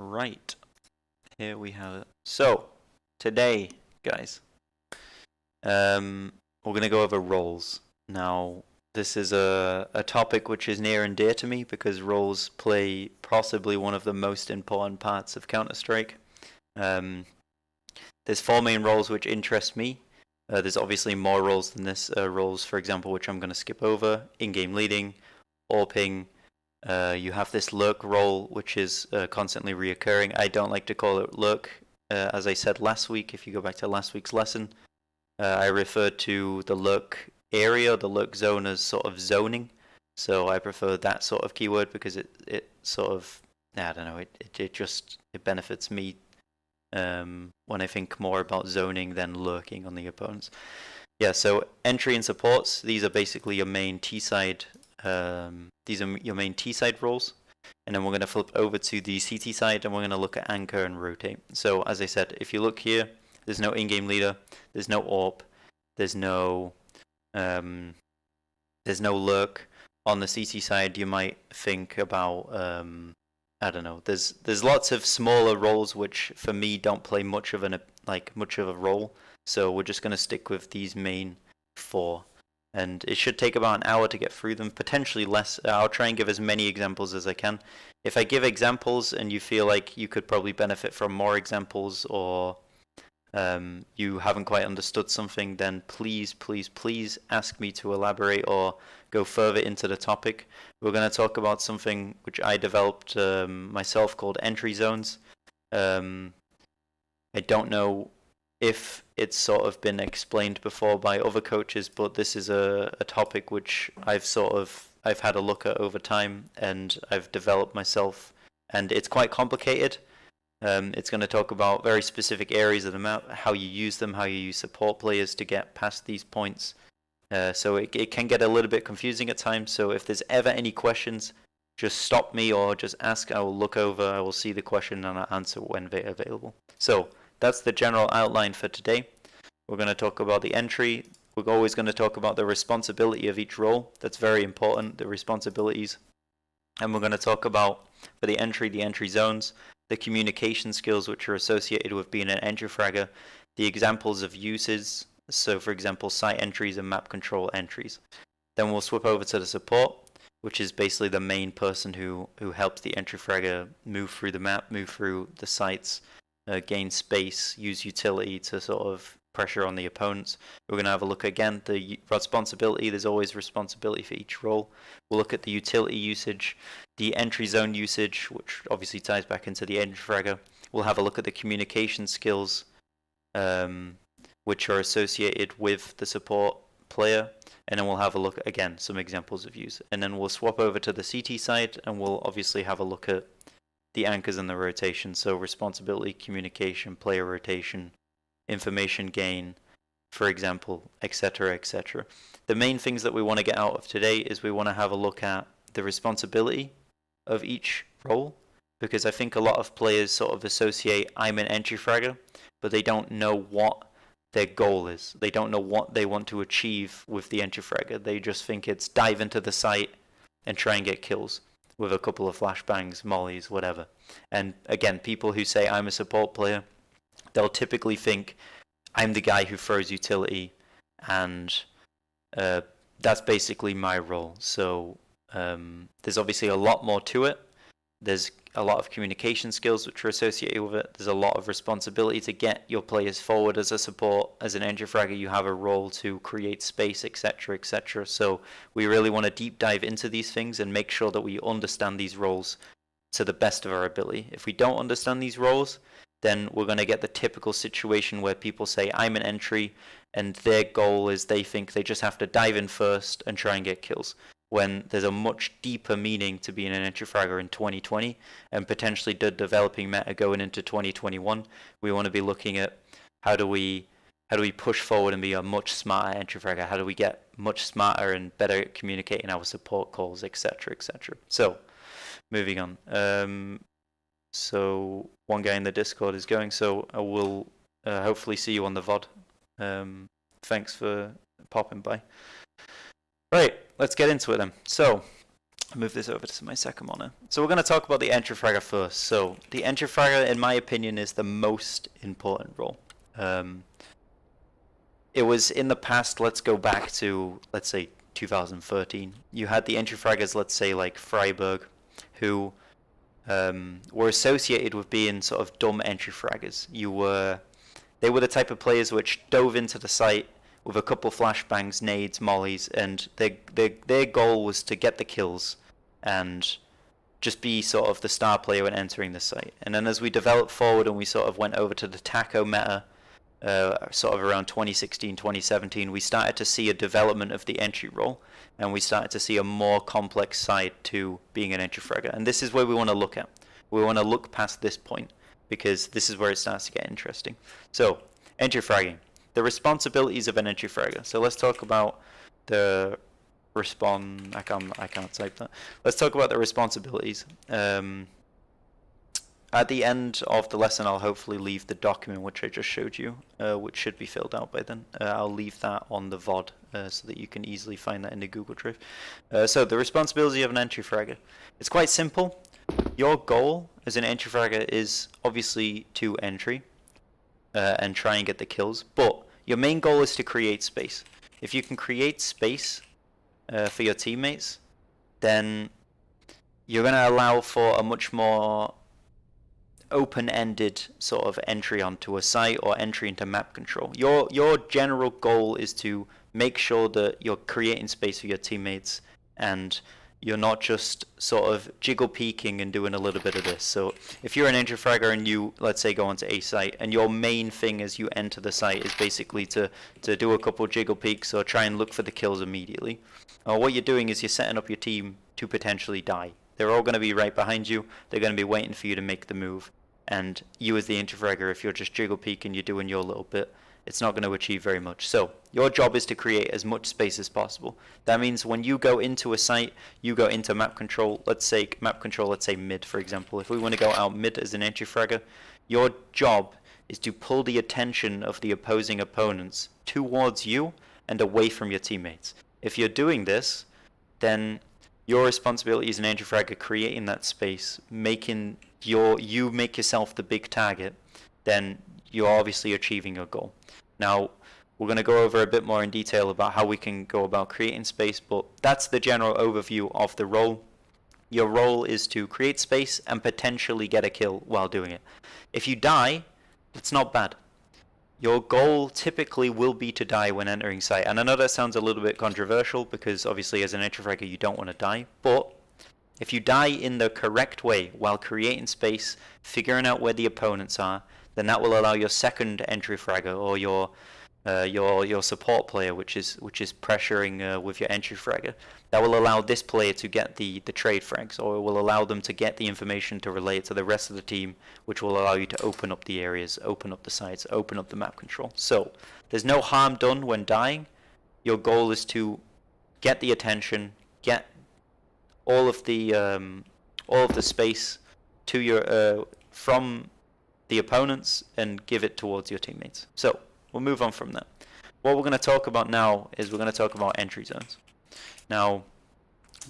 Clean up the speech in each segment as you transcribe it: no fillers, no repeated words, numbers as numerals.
Right, here we have it. So, today, guys, we're going to go over roles. Now, this is a topic which is near and dear to me because roles play possibly one of the most important parts of Counter-Strike. There's four main roles which interest me. There's obviously more roles than this. Roles, for example, which I'm going to skip over: in-game leading, AWPing. You have this lurk role, which is constantly reoccurring. I don't like to call it lurk. As I said last week, if you go back to last week's lesson, I referred to the lurk area, the lurk zone, as sort of zoning. So I prefer that sort of keyword because it sort of, I don't know, it benefits me when I think more about zoning than lurking on the opponents. Yeah, so entry and supports, these are basically your main T-side roles, and then we're going to flip over to the CT side and we're going to look at anchor and rotate. So as I said, if you look here, there's no in-game leader, there's no AWP, there's no lurk. On the CT side, you might think about I don't know. There's lots of smaller roles which for me don't play much of a role. So we're just going to stick with these main four. And it should take about an hour to get through them, potentially less. I'll try and give as many examples as I can. If I give examples and you feel like you could probably benefit from more examples, or you haven't quite understood something, then please ask me to elaborate or go further into the topic. We're going to talk about something which I developed myself called entry zones. I don't know if it's sort of been explained before by other coaches, but this is a topic which I've had a look at over time and I've developed myself, and it's quite complicated. It's going to talk about very specific areas of the map, how you use them, how you use support players to get past these points. So it can get a little bit confusing at times, so if there's ever any questions, just stop me or just ask. I will look over, I will see the question and I'll answer when available. So that's the general outline for today. We're going to talk about the entry. We're always going to talk about the responsibility of each role. That's very important, the responsibilities. And we're going to talk about, for the entry zones, the communication skills which are associated with being an entry fragger, the examples of uses, so for example site entries and map control entries. Then we'll swap over to the support, which is basically the main person who helps the entry fragger move through the map, move through the sites, gain space, use utility to sort of pressure on the opponents. We're going to have a look again, the responsibility. There's always responsibility for each role. We'll look at the utility usage, the entry zone usage, which obviously ties back into the entry fragger. We'll have a look at the communication skills, which are associated with the support player. And then we'll have a look at, again, some examples of use. And then we'll swap over to the CT side and we'll obviously have a look at the anchors and the rotation. So responsibility, communication, player rotation, information gain, for example, etc., etc. The main things that we want to get out of today is we want to have a look at the responsibility of each role, because I think a lot of players sort of associate I'm an entry fragger, but they don't know what their goal is. They don't know what they want to achieve with the entry fragger. They just think it's dive into the site and try and get kills with a couple of flashbangs, mollies, whatever. And again, people who say I'm a support player, they'll typically think I'm the guy who throws utility, and that's basically my role. So there's obviously a lot more to it. There's a lot of communication skills which are associated with it. There's a lot of responsibility to get your players forward as a support. As an entry fragger, you have a role to create space, etc., etc. So we really want to deep dive into these things and make sure that we understand these roles to the best of our ability. If we don't understand these roles, then we're going to get the typical situation where people say I'm an entry and their goal is they think they just have to dive in first and try and get kills, when there's a much deeper meaning to being an entry fragger in 2020 and potentially the developing meta going into 2021. We want to be looking at how do we push forward and be a much smarter entry fragger? How do we get much smarter and better at communicating our support calls, etc., etc. So moving on. So one guy in the Discord is going, so I will hopefully see you on the VOD. Thanks for popping by. Right, let's get into it then. So move this over to my second monitor. So we're going to talk about the entry fragger first. So the entry fragger, in my opinion, is the most important role. It was in the past, let's go back to, let's say, 2013. You had the entry fraggers, let's say, like Freiburg, who were associated with being sort of dumb entry fraggers. They were the type of players which dove into the site with a couple flashbangs, nades, mollies, and their goal was to get the kills and just be sort of the star player when entering the site. And then as we developed forward and we sort of went over to the taco meta, sort of around 2016, 2017, we started to see a development of the entry role, and we started to see a more complex side to being an entry fragger. And this is where we want to look at. We want to look past this point, because this is where it starts to get interesting. So, entry fragging. The responsibilities of an entry fragger. So let's talk about the I can't type that. Let's talk about the responsibilities. At the end of the lesson, I'll hopefully leave the document which I just showed you, which should be filled out by then. I'll leave that on the VOD so that you can easily find that in the Google Drive. So the responsibility of an entry fragger. It's quite simple. Your goal as an entry fragger is obviously to entry and try and get the kills, but your main goal is to create space. If you can create space for your teammates, then you're going to allow for a much more open-ended sort of entry onto a site or entry into map control. Your general goal is to make sure that you're creating space for your teammates and you're not just sort of jiggle peeking and doing a little bit of this. So if you're an entry fragger and you, let's say, go onto a site and your main thing as you enter the site is basically to do a couple jiggle peeks or try and look for the kills immediately, what you're doing is you're setting up your team to potentially die. They're all going to be right behind you. They're going to be waiting for you to make the move. And you as the entry fragger, if you're just jiggle peeking, you're doing your little bit, it's not going to achieve very much. So your job is to create as much space as possible. That means when you go into a site, you go into map control. Let's say map control, let's say mid, for example. If we want to go out mid as an entry fragger, your job is to pull the attention of the opposing opponents towards you and away from your teammates. If you're doing this, then your responsibility as an entry fragger, creating that space, making you make yourself the big target, then you're obviously achieving your goal. Now, we're going to go over a bit more in detail about how we can go about creating space, but that's the general overview of the role. Your role is to create space and potentially get a kill while doing it. If you die, it's not bad. Your goal typically will be to die when entering site. And I know that sounds a little bit controversial because obviously as an entry fragger you don't want to die, but if you die in the correct way while creating space, figuring out where the opponents are, then that will allow your second entry fragger or your support player, which is pressuring with your entry fragger, that will allow this player to get the trade frags, or it will allow them to get the information to relay it to the rest of the team, which will allow you to open up the areas, open up the sites, open up the map control. So there's no harm done when dying. Your goal is to get the attention, get all of the space to your from the opponents and give it towards your teammates. So we'll move on from that. What we're going to talk about now is we're going to talk about entry zones. Now,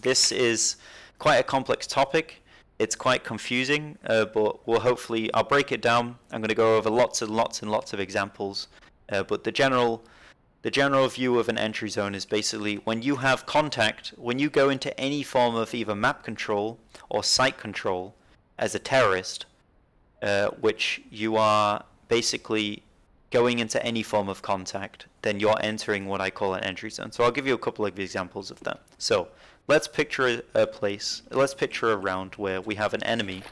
this is quite a complex topic. It's quite confusing, but I'll break it down. I'm going to go over lots and lots and lots of examples. But the general view of an entry zone is basically when you have contact, when you go into any form of either map control or site control as a terrorist, which you are basically going into any form of contact, then you're entering what I call an entry zone. So I'll give you a couple of examples of that. So let's picture let's picture a round where we have an enemy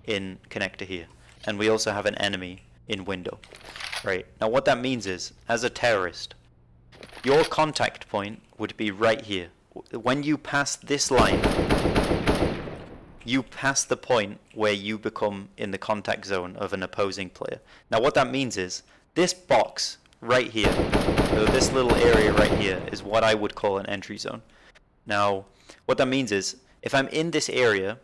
in connector here, and we also have an enemy in window. Right, now what that means is, as a terrorist, your contact point would be right here. When you pass this line, you pass the point where you become in the contact zone of an opposing player. Now what that means is, this box right here, so this little area right here, is what I would call an entry zone. Now, what that means is, if I'm in this area,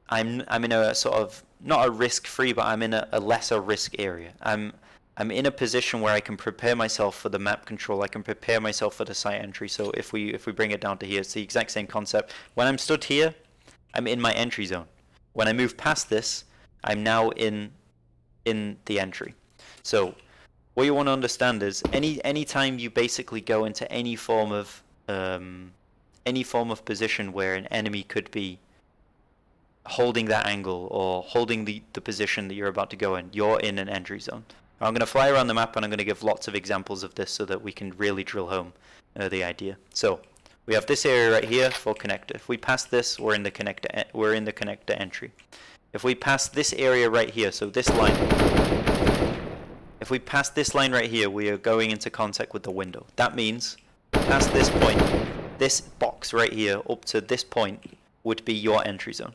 I'm in a sort of, not a risk-free, but I'm in a lesser risk area. I'm I'm in a position where I can prepare myself for the map control. I can prepare myself for the site entry. So if we bring it down to here, it's the exact same concept. When I'm stood here, I'm in my entry zone. When I move past this, I'm now in the entry. So what you want to understand is any time you basically go into any form of position where an enemy could be holding that angle or holding the position that you're about to go in, you're in an entry zone. Now, I'm going to fly around the map and I'm going to give lots of examples of this so that we can really drill home the idea. So we have this area right here for connector. If we pass this, we're in the connector entry. If we pass this area right here, so this line, if we pass this line right here, we are going into contact with the window. That means past this point, this box right here up to this point would be your entry zone.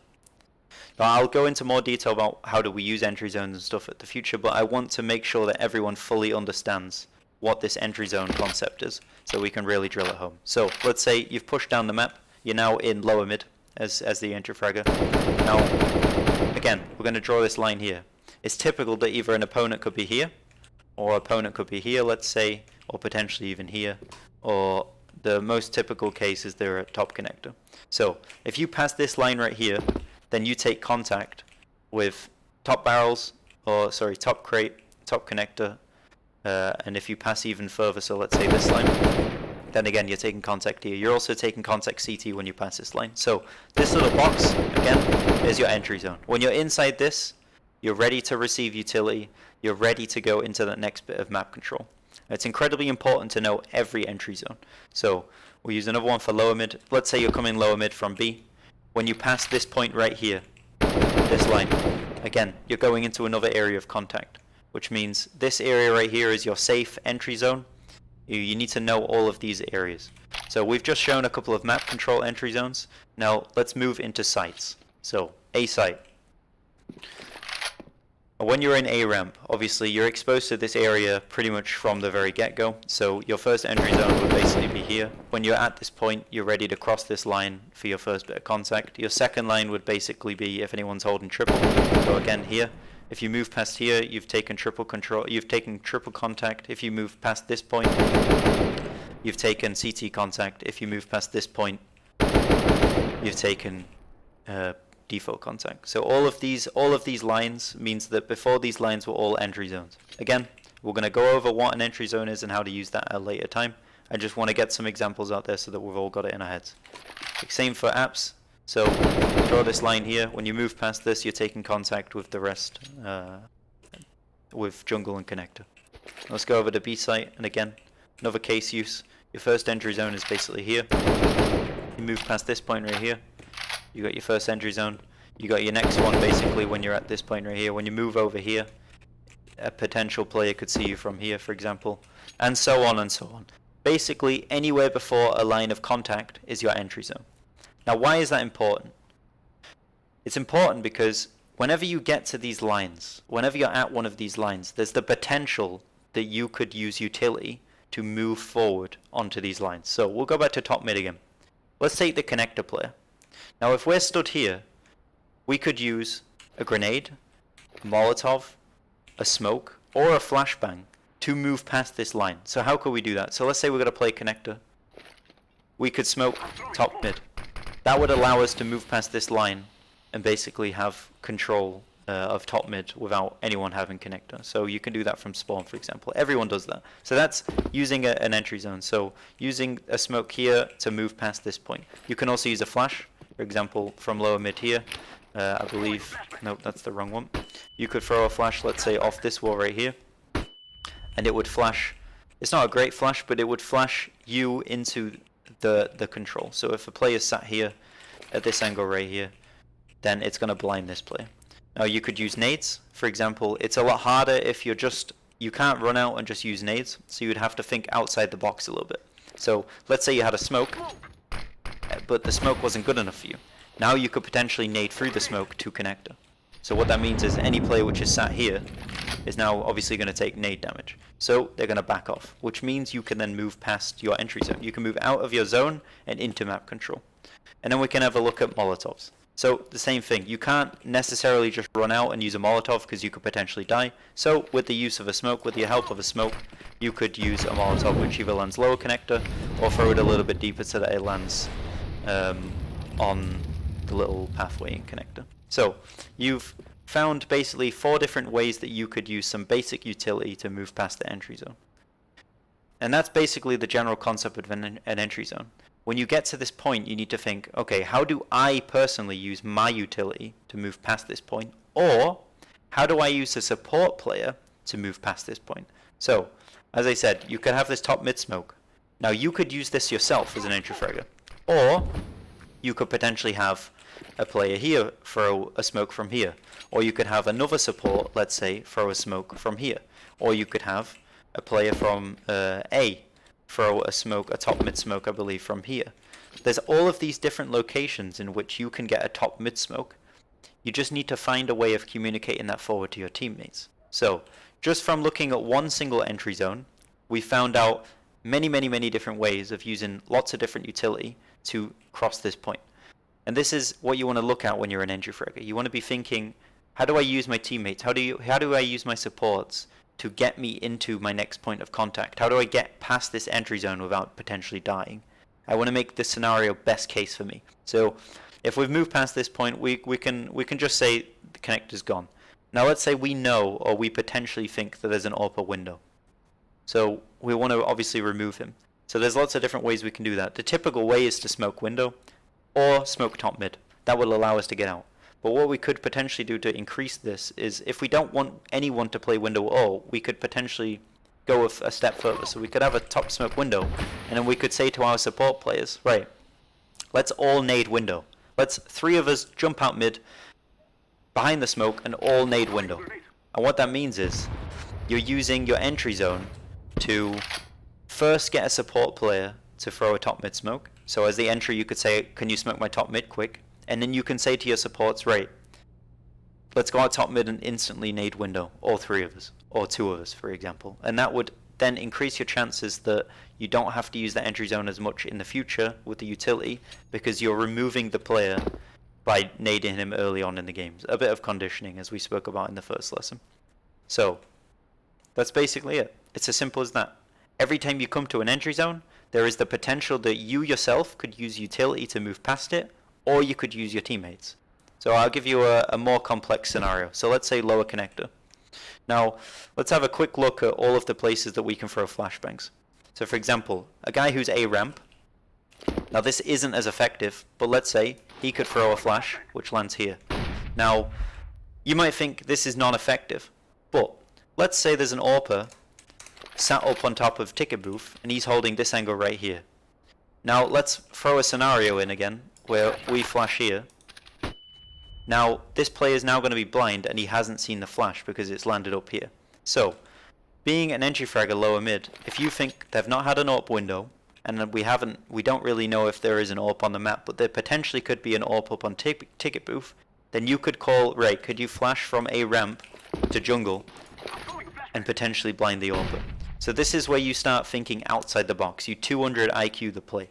Now, I'll go into more detail about how do we use entry zones and stuff at the future, but I want to make sure that everyone fully understands what this entry zone concept is, so we can really drill it home. So let's say you've pushed down the map, you're now in lower mid as the entry fragger. Now, again, we're going to draw this line here. It's typical that either an opponent could be here, or opponent could be here, let's say, or potentially even here, or the most typical case is they're a top connector. So if you pass this line right here, then you take contact with top barrels, or sorry, top crate, top connector, and if you pass even further, so let's say this line, then again you're taking contact here. You're also taking contact CT when you pass this line. So this little box, again, is your entry zone. When you're inside this, you're ready to receive utility, you're ready to go into the next bit of map control. It's incredibly important to know every entry zone. So we'll use another one for lower mid. Let's say you're coming lower mid from B. When you pass this point right here, this line, again, you're going into another area of contact, which means this area right here is your safe entry zone. You need to know all of these areas. So we've just shown a couple of map control entry zones. Now let's move into sites. So A site. When you're in A ramp, obviously you're exposed to this area pretty much from the very get-go. So your first entry zone would basically be here. When you're at this point, you're ready to cross this line for your first bit of contact. Your second line would basically be if anyone's holding triple. So again here, if you move past here, you've taken triple control. You've taken triple contact. If you move past this point, you've taken CT contact. If you move past this point, you've taken default contact. So all of these lines means that before these lines were all entry zones. Again, we're going to go over what an entry zone is and how to use that at a later time. I just want to get some examples out there so that we've all got it in our heads. Same for apps. So draw this line here. When you move past this, you're taking contact with the rest, with jungle and connector. Let's go over to B site, and again, another case use. Your first entry zone is basically here. You move past this point right here, you got your first entry zone. You got your next one basically when you're at this point right here. When you move over here, a potential player could see you from here, for example, and so on and so on. Basically, anywhere before a line of contact is your entry zone. Now, why is that important? It's important because whenever you get to these lines, whenever you're at one of these lines, there's the potential that you could use utility to move forward onto these lines. So we'll go back to top mid again. Let's take the connector player. Now, if we're stood here, we could use a grenade, a Molotov, a smoke, or a flashbang to move past this line. So how could we do that? So let's say we're going to play connector. We could smoke top mid. That would allow us to move past this line and basically have control of top mid without anyone having connector. So you can do that from spawn, for example. Everyone does that. So that's using an entry zone. So using a smoke here to move past this point. You can also use a flash, for example, from lower mid here. I believe, nope, that's the wrong one. You could throw a flash, let's say, off this wall right here, and it would flash. It's not a great flash, but it would flash you into the control. So if a player sat here at this angle right here, then it's going to blind this player. Now you could use nades, for example. It's a lot harder if you can't run out and just use nades, so you would have to think outside the box a little bit. So let's say you had a smoke, but the smoke wasn't good enough for you. Now you could potentially nade through the smoke to connector. So what that means is any player which is sat here is now obviously going to take nade damage. So they're going to back off, which means you can then move past your entry zone. You can move out of your zone and into map control. And then we can have a look at Molotovs. So the same thing, you can't necessarily just run out and use a Molotov because you could potentially die. So with the use of a smoke, with the help of a smoke, you could use a Molotov which either lands lower connector or throw it a little bit deeper so that it lands on the little pathway in connector. So you've found basically 4 different ways that you could use some basic utility to move past the entry zone. And that's basically the general concept of an entry zone. When you get to this point, you need to think, okay, how do I personally use my utility to move past this point? Or how do I use a support player to move past this point? So, as I said, you could have this top mid smoke. Now you could use this yourself as an entry fragger. Or you could potentially have a player here throw a smoke from here. Or you could have another support, let's say, throw a smoke from here. Or you could have a player from A throw a smoke, a top mid smoke, I believe, from here. There's all of these different locations in which you can get a top mid smoke. You just need to find a way of communicating that forward to your teammates. So, just from looking at one single entry zone, we found out many different ways of using lots of different utility to cross this point. And this is what you want to look at when you're an entry fragger. You want to be thinking, how do I use my teammates? How do I use my supports to get me into my next point of contact? How do I get past this entry zone without potentially dying? I want to make this scenario best case for me. So if we've moved past this point, we can just say the connector's gone. Now let's say we know, or we potentially think that there's an AWP window. So we want to obviously remove him. So there's lots of different ways we can do that. The typical way is to smoke window or smoke top mid. That will allow us to get out. But what we could potentially do to increase this is, if we don't want anyone to play window at all, we could potentially go a step further. So we could have a top smoke window, and then we could say to our support players, right, let's all nade window. Let's 3 of us jump out mid, behind the smoke, and all nade window. And what that means is, you're using your entry zone to first get a support player to throw a top mid smoke. So as the entry, you could say, can you smoke my top mid quick? And then you can say to your supports, right, let's go out top mid and instantly nade window, all 3 of us, or 2 of us, for example. And that would then increase your chances that you don't have to use the entry zone as much in the future with the utility, because you're removing the player by nading him early on in the games. A bit of conditioning, as we spoke about in the first lesson. So, that's basically it. It's as simple as that. Every time you come to an entry zone, there is the potential that you yourself could use utility to move past it, or you could use your teammates. So I'll give you a more complex scenario. So let's say lower connector. Now, let's have a quick look at all of the places that we can throw flashbangs. So for example, a guy who's A ramp. Now this isn't as effective, but let's say he could throw a flash, which lands here. Now, you might think this is non-effective, but let's say there's an AWPer sat up on top of ticket booth, and he's holding this angle right here. Now let's throw a scenario in again, where we flash here. Now, this player is now going to be blind, and he hasn't seen the flash because it's landed up here. So, being an entry fragger lower mid, if you think they've not had an AWP window, and we don't really know if there is an AWP on the map, but there potentially could be an AWP up on ticket booth, then you could call, right, could you flash from a ramp to jungle, and potentially blind the AWPer. So this is where you start thinking outside the box. You 200 IQ the play.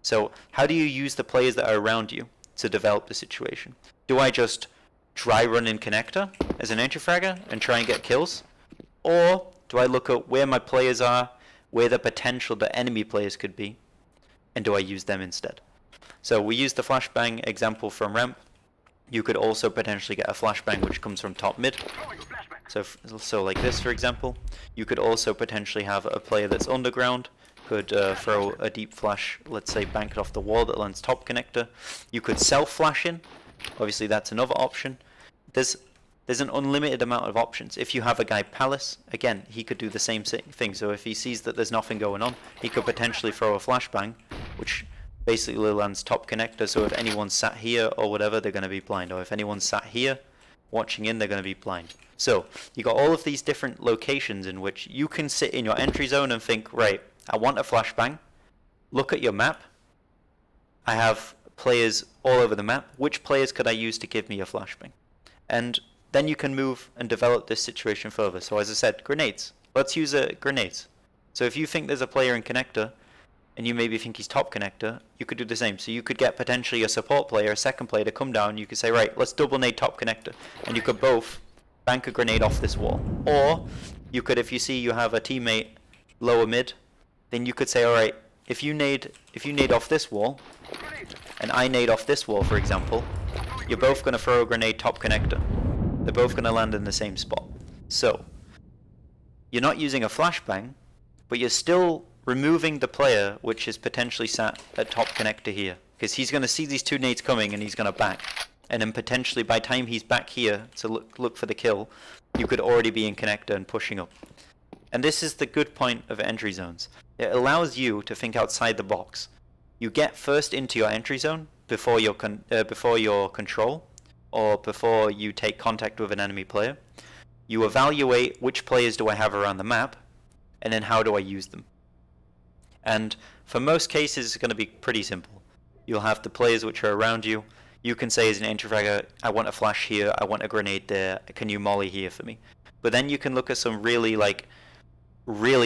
So how do you use the players that are around you to develop the situation? Do I just dry run in connector as an entry fragger and try and get kills? Or do I look at where my players are, where the potential that enemy players could be, and do I use them instead? So we used the flashbang example from ramp. You could also potentially get a flashbang which comes from top mid. So like this, for example. You could also potentially have a player that's underground, could throw a deep flash, let's say banked off the wall that lands top connector. You could self-flash in. Obviously that's another option. There's an unlimited amount of options. If you have a guy Palace, again, he could do the same thing. So if he sees that there's nothing going on, he could potentially throw a flashbang, which basically lands top connector. So if anyone's sat here or whatever, they're going to be blind. Or if anyone's sat here watching in, they're going to be blind. So you got all of these different locations in which you can sit in your entry zone and think, right, I want a flashbang. Look at your map. I have players all over the map. Which players could I use to give me a flashbang? And then you can move and develop this situation further. So as I said, grenades. Let's use grenades. So if you think there's a player in connector, and you maybe think he's top connector, you could do the same. So you could get potentially a support player, a second player to come down. You could say, right, let's double nade top connector, and you could both bank a grenade off this wall. Or you could, if you see you have a teammate lower mid, then you could say, all right, if you nade off this wall, and I nade off this wall, for example, you're both going to throw a grenade top connector. They're both going to land in the same spot. So you're not using a flashbang, but you're still removing the player which is potentially sat at top connector here, because he's going to see these two nades coming and he's going to back, and then potentially by the time he's back here to look for the kill, you could already be in connector and pushing up. And this is the good point of entry zones. It allows you to think outside the box. You get first into your entry zone before your control, or before you take contact with an enemy player. You evaluate which players do I have around the map, and then how do I use them. And for most cases, it's going to be pretty simple. You'll have the players which are around you. You can say as an entry fragger, I want a flash here, I want a grenade there, can you molly here for me? But then you can look at some really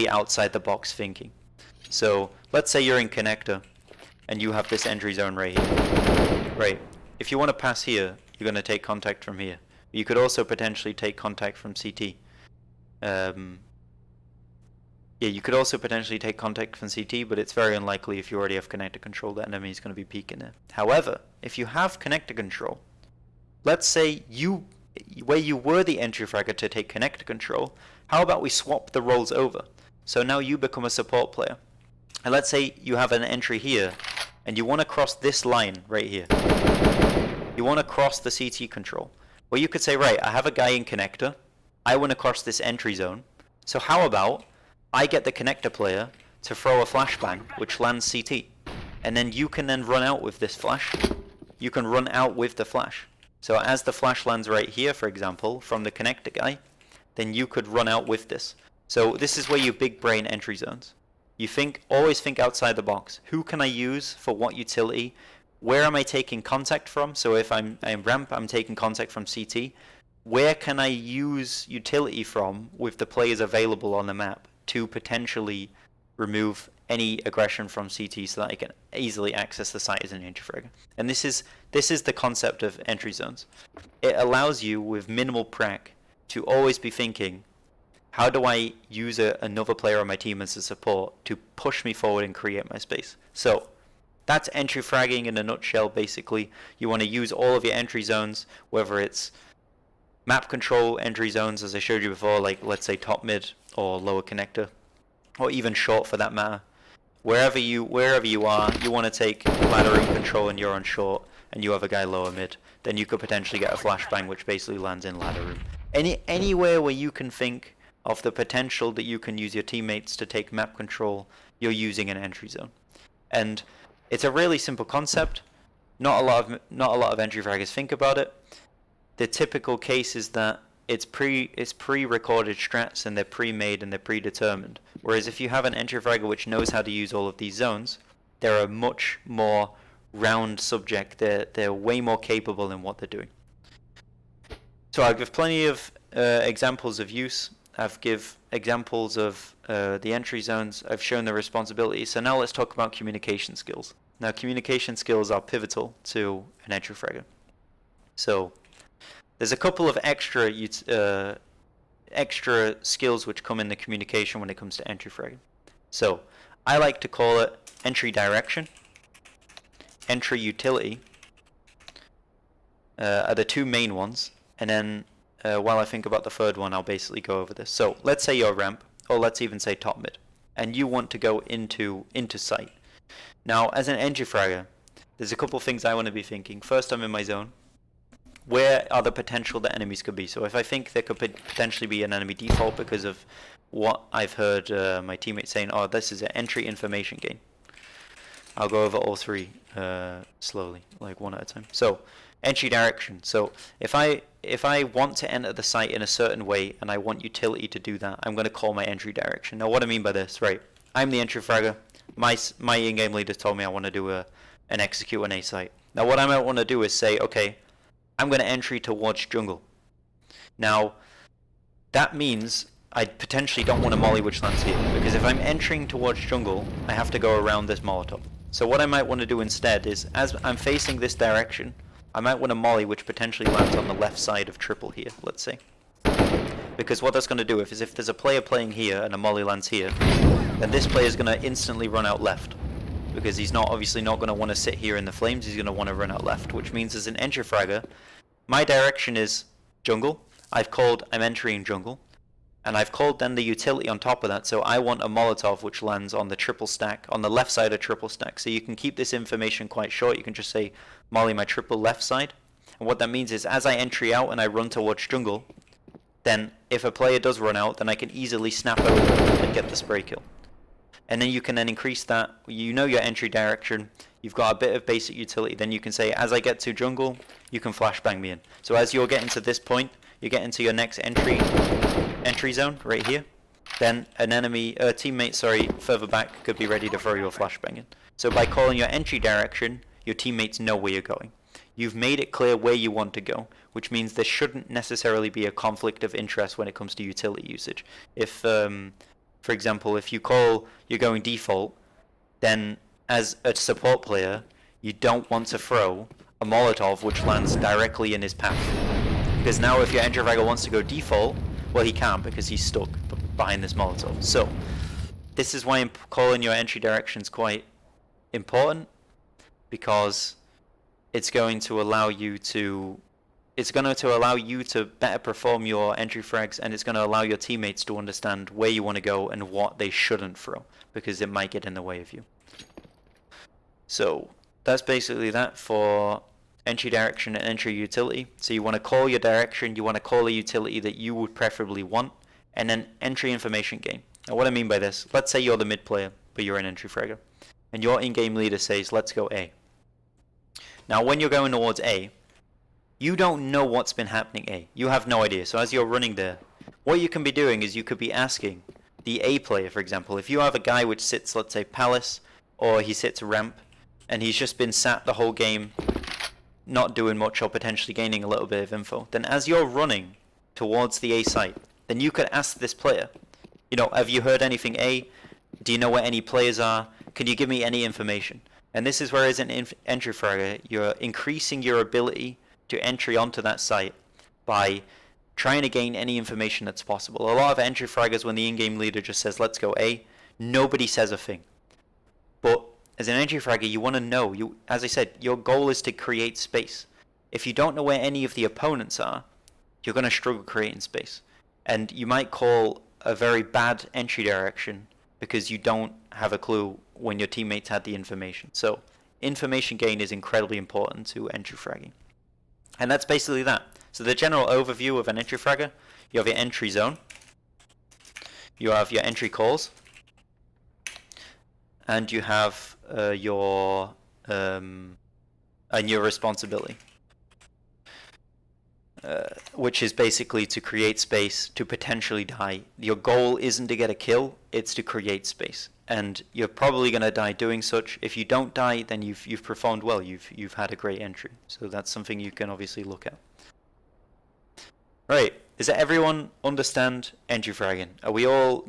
outside the box thinking. So let's say you're in connector and you have this entry zone right here. Right. If you want to pass here, you're going to take contact from here. You could also potentially take contact from CT. You could also potentially take contact from CT, but it's very unlikely if you already have connector control, the enemy is going to be peeking there. However, if you have connector control, let's say where you were the entry fragger to take connector control, how about we swap the roles over? So now you become a support player. And let's say you have an entry here, and you want to cross this line right here. You want to cross the CT control. Well, you could say, right, I have a guy in connector, I want to cross this entry zone, so how about I get the connector player to throw a flashbang, which lands CT. And then you can then run out with this flash. You can run out with the flash. So as the flash lands right here, for example, from the connector guy, then you could run out with this. So this is where you big brain entry zones. You always think outside the box. Who can I use for what utility? Where am I taking contact from? So if I'm ramp, I'm taking contact from CT. Where can I use utility from with the players available on the map to potentially remove any aggression from CT so that I can easily access the site as an entry fragger? And this is the concept of entry zones. It allows you with minimal prac to always be thinking, how do I use another player on my team as a support to push me forward and create my space? So that's entry fragging in a nutshell. Basically, you want to use all of your entry zones, whether it's map control entry zones, as I showed you before, like let's say top mid or lower connector, or even short for that matter. Wherever you are, you want to take ladder room control and you're on short, and you have a guy lower mid, then you could potentially get a flashbang which basically lands in ladder room. Anywhere where you can think of the potential that you can use your teammates to take map control, you're using an entry zone. And it's a really simple concept. Not a lot of entry fraggers think about it. The typical case is that it's pre-recorded strats and they're pre-made and they're predetermined. Whereas if you have an entry fragger which knows how to use all of these zones, they're a much more round subject. They're way more capable in what they're doing. So I'll give plenty of examples of use. I've give examples of the entry zones. I've shown the responsibilities. So now let's talk about communication skills. Now communication skills are pivotal to an entry fragger. So there's a couple of extra skills which come in the communication when it comes to entry fragging. So I like to call it entry direction, entry utility are the two main ones. And then while I think about the third one, I'll basically go over this. So let's say you're ramp, or let's even say top mid, and you want to go into site. Now as an entry fragger, there's a couple things I want to be thinking. First, I'm in my zone. Where are the potential that enemies could be? So if I think there could potentially be an enemy default because of what I've heard my teammates saying, oh, this is an entry information gain. I'll go over all three slowly, like one at a time. So entry direction. So if I want to enter the site in a certain way and I want utility to do that, I'm going to call my entry direction. Now what I mean by this, right? I'm the entry fragger. My in-game leader told me I want to do an execute an A site. Now what I might want to do is say, okay, I'm going to entry towards jungle. Now, that means I potentially don't want a molly which lands here, because if I'm entering towards jungle, I have to go around this Molotov. So what I might want to do instead is, as I'm facing this direction, I might want a molly which potentially lands on the left side of triple here, let's say. Because what that's going to do is if there's a player playing here and a molly lands here, then this player is going to instantly run out left. Because he's obviously not going to want to sit here in the flames, he's going to want to run out left, which means as an entry fragger, my direction is jungle. I've called I'm entering jungle. And I've called then the utility on top of that, so I want a Molotov which lands on the triple stack, on the left side of triple stack. So you can keep this information quite short. You can just say, molly my triple left side. And what that means is as I entry out and I run towards jungle, then if a player does run out, then I can easily snap over and get the spray kill. And then you can then increase that. You know your entry direction. You've got a bit of basic utility. Then you can say, as I get to jungle, you can flashbang me in. So as you're getting to this point, you get into your next entry zone right here, then an teammate further back could be ready to throw your flashbang in. So by calling your entry direction, your teammates know where you're going. You've made it clear where you want to go, which means there shouldn't necessarily be a conflict of interest when it comes to utility usage. If, for example, if you call you're going default, then as a support player, you don't want to throw a Molotov which lands directly in his path. Because now if your entry fragger wants to go default, well, he can't because he's stuck behind this Molotov. So this is why calling your entry direction is quite important, because it's going to allow you to better perform your entry frags, and it's going to allow your teammates to understand where you want to go and what they shouldn't throw, because it might get in the way of you. So that's basically that for entry direction and entry utility. So you want to call your direction, you want to call a utility that you would preferably want, and then entry information gain. Now what I mean by this, let's say you're the mid player, but you're an entry fragger, and your in-game leader says, let's go A. Now when you're going towards A, you don't know what's been happening A. You have no idea. So as you're running there, what you can be doing is you could be asking the A player, for example, if you have a guy which sits, let's say, palace, or he sits ramp, and he's just been sat the whole game not doing much or potentially gaining a little bit of info, then as you're running towards the A site, then you could ask this player, have you heard anything A? Do you know where any players are? Can you give me any information? And this is where as an entry fragger, you're increasing your ability to entry onto that site by trying to gain any information that's possible. A lot of entry fraggers, when the in-game leader just says, let's go A, nobody says a thing. But as an entry fragger, you want to know, as I said, your goal is to create space. If you don't know where any of the opponents are, you're going to struggle creating space. And you might call a very bad entry direction because you don't have a clue when your teammates had the information. So information gain is incredibly important to entry fragging. And that's basically that. So the general overview of an entry fragger, you have your entry zone, you have your entry calls, and you have your responsibility, which is basically to create space to potentially die. Your goal isn't to get a kill, it's to create space, and you're probably going to die doing such. If you don't die, then you've performed well. You've had a great entry. So that's something you can obviously look at. Right, does everyone understand entry fragging?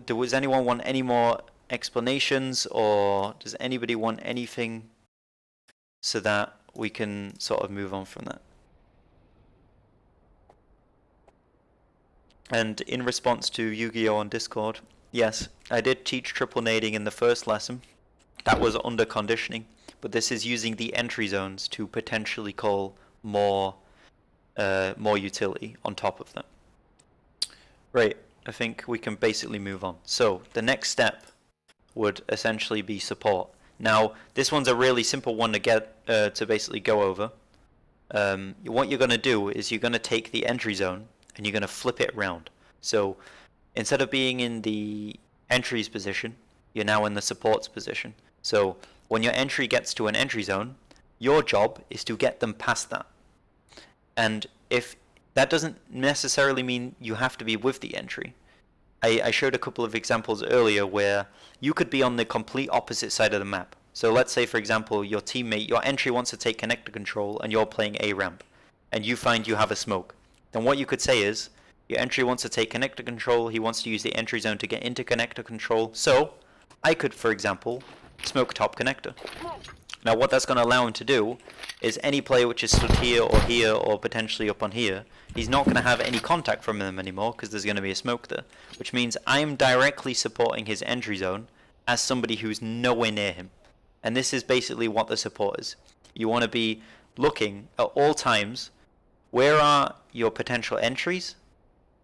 Does anyone want any more explanations, or does anybody want anything so that we can sort of move on from that? And in response to Yu-Gi-Oh on Discord, yes, I did teach triple nading in the first lesson. That was under conditioning, but this is using the entry zones to potentially call more utility on top of them. Right, I think we can basically move on. So the next step would essentially be support. Now, this one's a really simple one to get to basically go over. What you're going to do is you're going to take the entry zone and you're going to flip it around. So instead of being in the entries position, you're now in the supports position. So when your entry gets to an entry zone, your job is to get them past that. And if that doesn't necessarily mean you have to be with the entry. I showed a couple of examples earlier where you could be on the complete opposite side of the map. So let's say, for example, your entry wants to take connector control and you're playing A ramp, and you find you have a smoke. Then what you could say is, Your entry wants to take connector control. He wants to use the entry zone to get into connector control. So I could, for example, smoke top connector. Now what that's going to allow him to do is any player which is stood here or potentially up on here, he's not going to have any contact from them anymore because there's going to be a smoke there, which means I'm directly supporting his entry zone as somebody who's nowhere near him. And this is basically what the support is. You want to be looking at all times, where are your potential entries?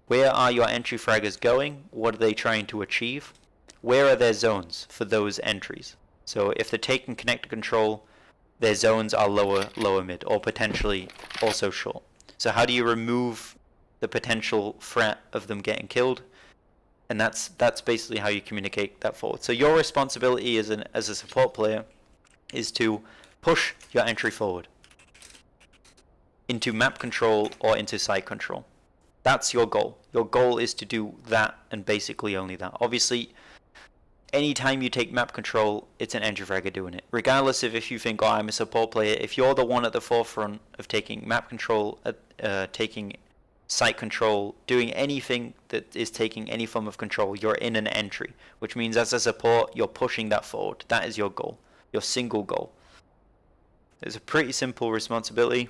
Where are your entry fraggers going? What are they trying to achieve? Where are their zones for those entries? So if they're taking connector control, their zones are lower mid, or potentially also short. So how do you remove the potential threat of them getting killed? And that's basically how you communicate that forward. So your responsibility as a support player is to push your entry forward into map control or into site control. That's your goal. Your goal is to do that and basically only that. Obviously, anytime you take map control, it's an entry fragger doing it. Regardless of if you think, oh, I'm a support player, if you're the one at the forefront of taking map control, taking site control, doing anything that is taking any form of control, you're in an entry, which means as a support, you're pushing that forward. That is your goal, your single goal. It's a pretty simple responsibility.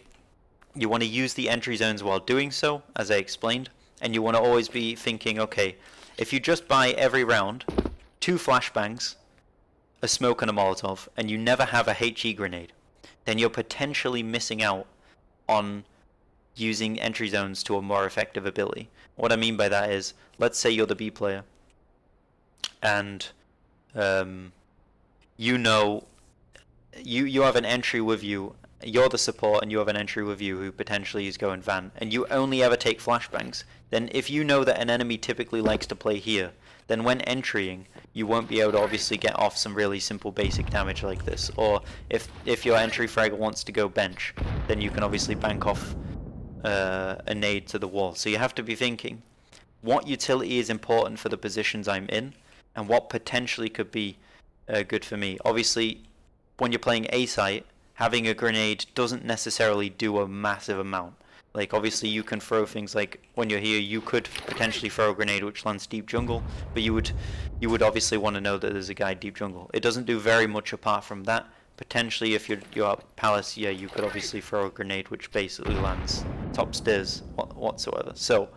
You want to use the entry zones while doing so, as I explained, and you want to always be thinking, okay, if you just buy every round 2 flashbangs, a smoke and a Molotov, and you never have a HE grenade, then you're potentially missing out on using entry zones to a more effective ability. What I mean by that is, let's say you're the B player, and you know you have an entry with you. You're the support and you have an entry with you who potentially is going van, and you only ever take flashbangs. Then if you know that an enemy typically likes to play here, then when entering, you won't be able to obviously get off some really simple basic damage like this. Or if your entry fragger wants to go bench, then you can obviously bank off a nade to the wall. So you have to be thinking, what utility is important for the positions I'm in, and what potentially could be good for me. Obviously, when you're playing A site, having a grenade doesn't necessarily do a massive amount. Like, obviously you can throw things like, when you're here, you could potentially throw a grenade which lands deep jungle, but you would obviously want to know that there's a guy deep jungle. It doesn't do very much apart from that. Potentially, if you're at Palace, yeah, you could obviously throw a grenade which basically lands top stairs whatsoever. So,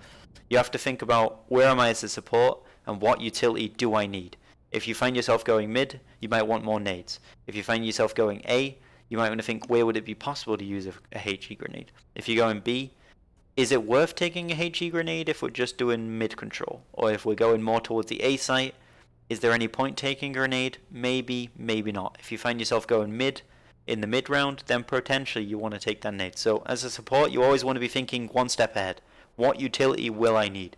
you have to think about, where am I as a support, and what utility do I need? If you find yourself going mid, you might want more nades. If you find yourself going A, you might want to think, where would it be possible to use a HE grenade? If you go in B, is it worth taking a HE grenade if we're just doing mid control? Or if we're going more towards the A site, is there any point taking a grenade? Maybe, maybe not. If you find yourself going mid, in the mid round, then potentially you want to take that nade. So as a support, you always want to be thinking one step ahead. What utility will I need?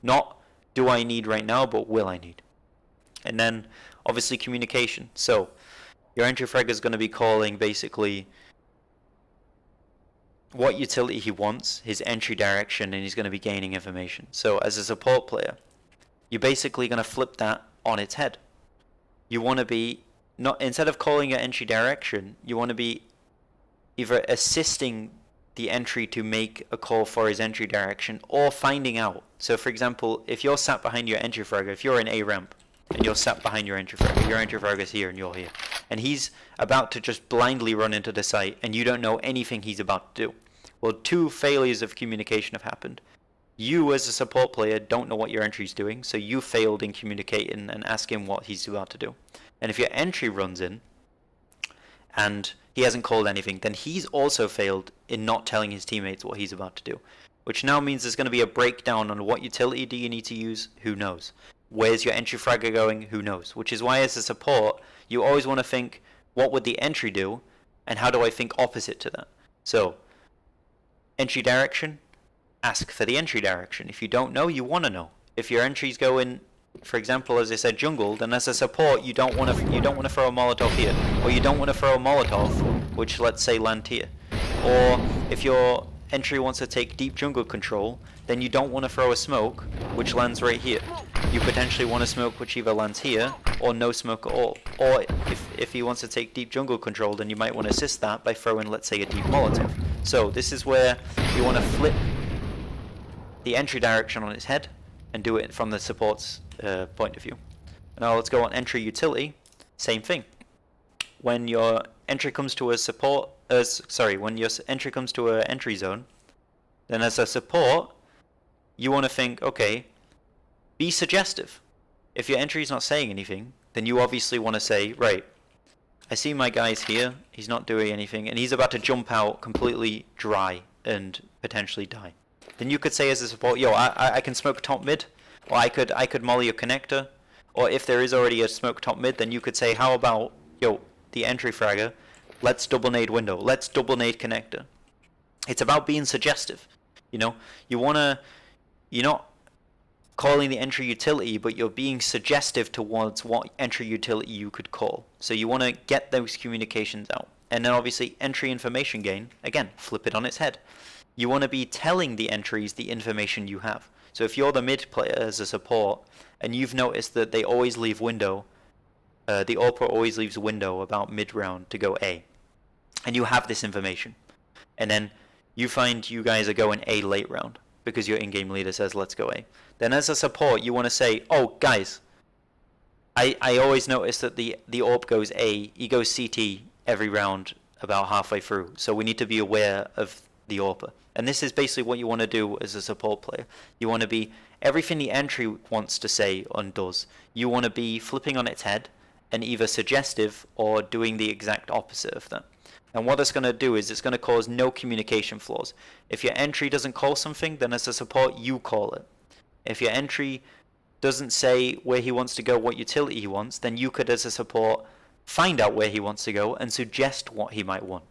Not do I need right now, but will I need? And then, obviously, communication. So, your entry fragger is going to be calling basically what utility he wants, his entry direction, and he's going to be gaining information. So as a support player, you're basically going to flip that on its head. You want to be, not instead of calling your entry direction, you want to be either assisting the entry to make a call for his entry direction, or finding out. So for example, if you're sat behind your entry fragger, if you're in A ramp, and you're sat behind your entry fragger's here and you're here, and he's about to just blindly run into the site, and you don't know anything he's about to do. Well, 2 failures of communication have happened. You as a support player don't know what your entry's doing, so you failed in communicating and asking what he's about to do. And if your entry runs in and he hasn't called anything, then he's also failed in not telling his teammates what he's about to do, which now means there's going to be a breakdown on what utility do you need to use. Who knows? Where's your entry fragger going? Who knows? Which is why as a support, you always want to think, what would the entry do, and how do I think opposite to that? So, entry direction, ask for the entry direction. If you don't know, you want to know. If your entry's going, for example, as I said, jungle, then as a support, you don't want to throw a Molotov here, or you don't want to throw a Molotov, which let's say land here. Or if your entry wants to take deep jungle control, then you don't want to throw a smoke, which lands right here. You potentially want a smoke which either lands here, or no smoke at all. Or if he wants to take deep jungle control, then you might want to assist that by throwing, let's say, a deep Molotov. So this is where you want to flip the entry direction on its head and do it from the support's point of view. Now let's go on entry utility. Same thing. When your entry comes to a support, when your entry comes to an entry zone, then as a support, you want to think, okay, be suggestive. If your entry is not saying anything, then you obviously want to say, right, I see my guy's here, he's not doing anything, and he's about to jump out completely dry and potentially die. Then you could say as a support, yo, I can smoke top mid, or I could molly a connector, or if there is already a smoke top mid, then you could say, how about, yo, the entry fragger, let's double nade window, let's double nade connector. It's about being suggestive. You know, you're not calling the entry utility, but you're being suggestive towards what entry utility you could call. So you want to get those communications out. And then obviously entry information gain, again, flip it on its head. You want to be telling the entries the information you have. So if you're the mid player as a support, and you've noticed that they always leave window, the AWPer always leaves window about mid round to go A. And you have this information. And then you find you guys are going A late round because your in-game leader says let's go A. Then as a support you want to say, oh guys, I always notice that the AWP goes A, he goes CT every round about halfway through, so we need to be aware of the AWPer. And this is basically what you want to do as a support player. You want to be everything the entry wants to say and does. You want to be flipping on its head and either suggestive or doing the exact opposite of that. And what it's going to do is it's going to cause no communication flaws. If your entry doesn't call something, then as a support, you call it. If your entry doesn't say where he wants to go, what utility he wants, then you could, as a support, find out where he wants to go and suggest what he might want.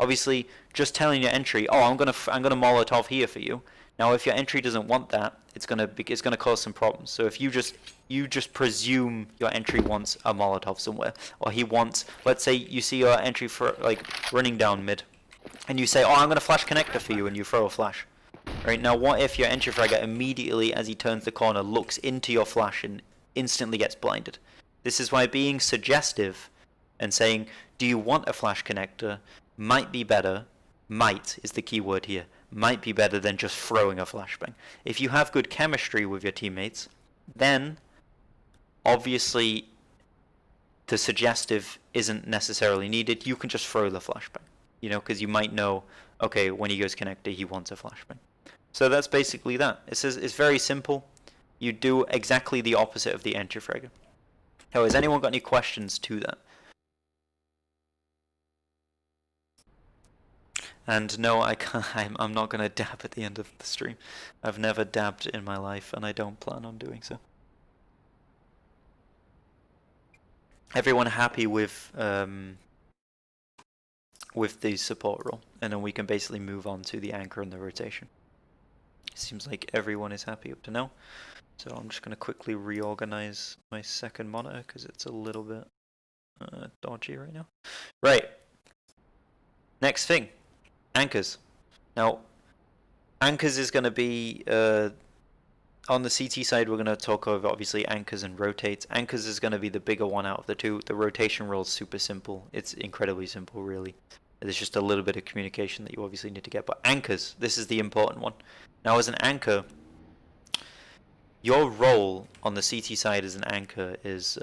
Obviously, just telling your entry, oh, I'm gonna Molotov here for you. Now, if your entry doesn't want that, it's gonna cause some problems. So if you just presume your entry wants a Molotov somewhere, or he wants, let's say you see your entry for like running down mid, and you say, oh, I'm gonna flash connector for you, and you throw a flash. Right now, what if your entry fragger immediately, as he turns the corner, looks into your flash and instantly gets blinded? This is why being suggestive and saying, do you want a flash connector, might be better. Might is the key word here. Might be better than just throwing a flashbang. If you have good chemistry with your teammates, then obviously the suggestive isn't necessarily needed. You can just throw the flashbang, you know, because you might know, okay, when he goes connector, he wants a flashbang. So that's basically that. It's very simple. You do exactly the opposite of the entry fragger. Oh, has anyone got any questions to that? And no, I can't, I'm not going to dab at the end of the stream. I've never dabbed in my life, and I don't plan on doing so. Everyone happy with the support role, and then we can basically move on to the anchor and the rotation. Seems like everyone is happy up to now. So I'm just going to quickly reorganize my second monitor because it's a little bit dodgy right now. Right. Next thing. Anchors. Now, anchors is going to be, on the CT side, we're going to talk over, obviously, anchors and rotates. Anchors is going to be the bigger one out of the two. The rotation role is super simple. It's incredibly simple, really. There's just a little bit of communication that you obviously need to get. But anchors, this is the important one. Now, as an anchor, your role on the CT side as an anchor is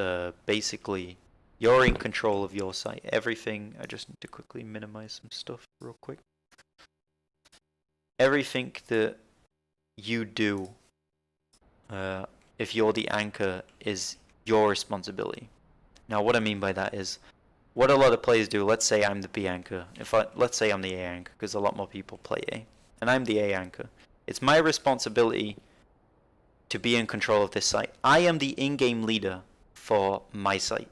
basically you're in control of your site. Everything, I just need to quickly minimize some stuff real quick. Everything that you do, if you're the anchor, is your responsibility. Now, what I mean by that is, what a lot of players do, let's say I'm the B anchor, let's say I'm the A anchor, because a lot more people play A, and I'm the A anchor. It's my responsibility to be in control of this site. I am the in-game leader for my site.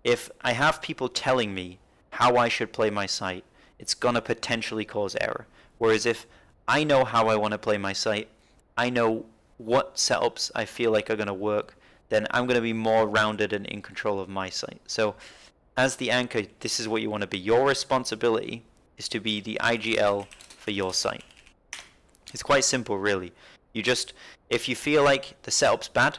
If I have people telling me how I should play my site, it's gonna potentially cause error. Whereas if I know how I want to play my site, I know what setups I feel like are going to work, then I'm going to be more rounded and in control of my site. So as the anchor, this is what you want to be. Your responsibility is to be the IGL for your site. It's quite simple, really. You just, if you feel like the setup's bad,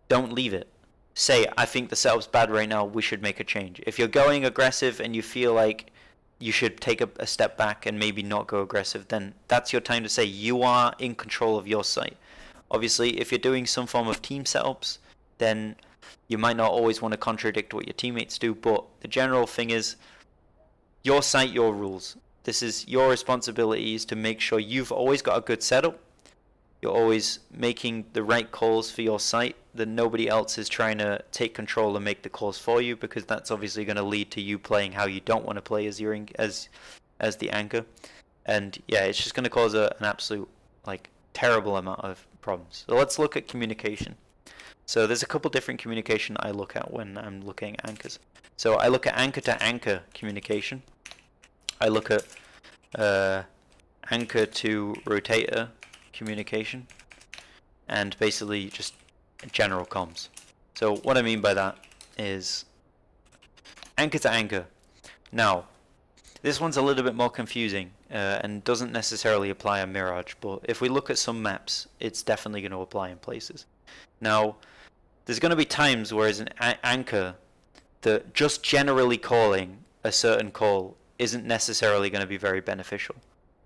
don't leave it. Say, I think the setup's bad right now, we should make a change. If you're going aggressive and you feel like you should take a step back and maybe not go aggressive, then that's your time to say you are in control of your site. Obviously, if you're doing some form of team setups, then you might not always want to contradict what your teammates do, but the general thing is your site, your rules. This is your responsibility, is to make sure you've always got a good setup. You're always making the right calls for your site, that nobody else is trying to take control and make the calls for you, because that's obviously going to lead to you playing how you don't want to play as as the anchor. And yeah, it's just going to cause an absolute terrible amount of problems. So let's look at communication. So there's a couple different communication I look at when I'm looking at anchors. So I look at anchor to anchor communication. I look at anchor to rotator communication, and basically just general comms. So what I mean by that is anchor to anchor. Now, this one's a little bit more confusing and doesn't necessarily apply on Mirage, but if we look at some maps, it's definitely going to apply in places. Now, there's going to be times where as an anchor, that just generally calling a certain call isn't necessarily going to be very beneficial.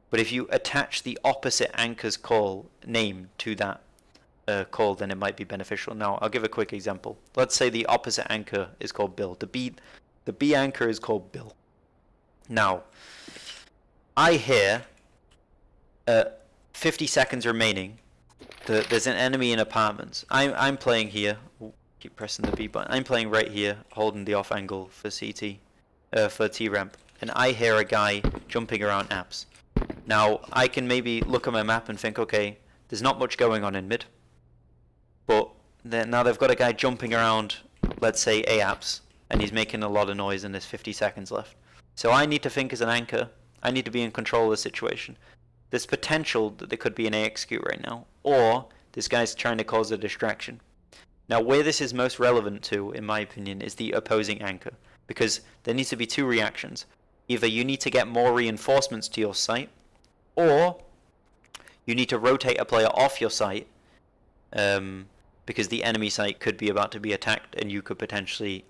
But if you attach the opposite anchor's call name to that call, then it might be beneficial. Now, I'll give a quick example. Let's say the opposite anchor is called Bill. The B anchor is called Bill. Now, I hear 50 seconds remaining. There's an enemy in apartments. I'm playing here. Ooh, keep pressing the B button. I'm playing right here, holding the off angle for CT, for T-ramp. And I hear a guy jumping around apps. Now, I can maybe look at my map and think, okay, there's not much going on in mid. But now they've got a guy jumping around, let's say, A apps, and he's making a lot of noise and there's 50 seconds left. So I need to think as an anchor, I need to be in control of the situation. There's potential that there could be an A execute right now, or this guy's trying to cause a distraction. Now, where this is most relevant to, in my opinion, is the opposing anchor, because there needs to be two reactions. Either you need to get more reinforcements to your site, or you need to rotate a player off your site, because the enemy site could be about to be attacked and you could potentially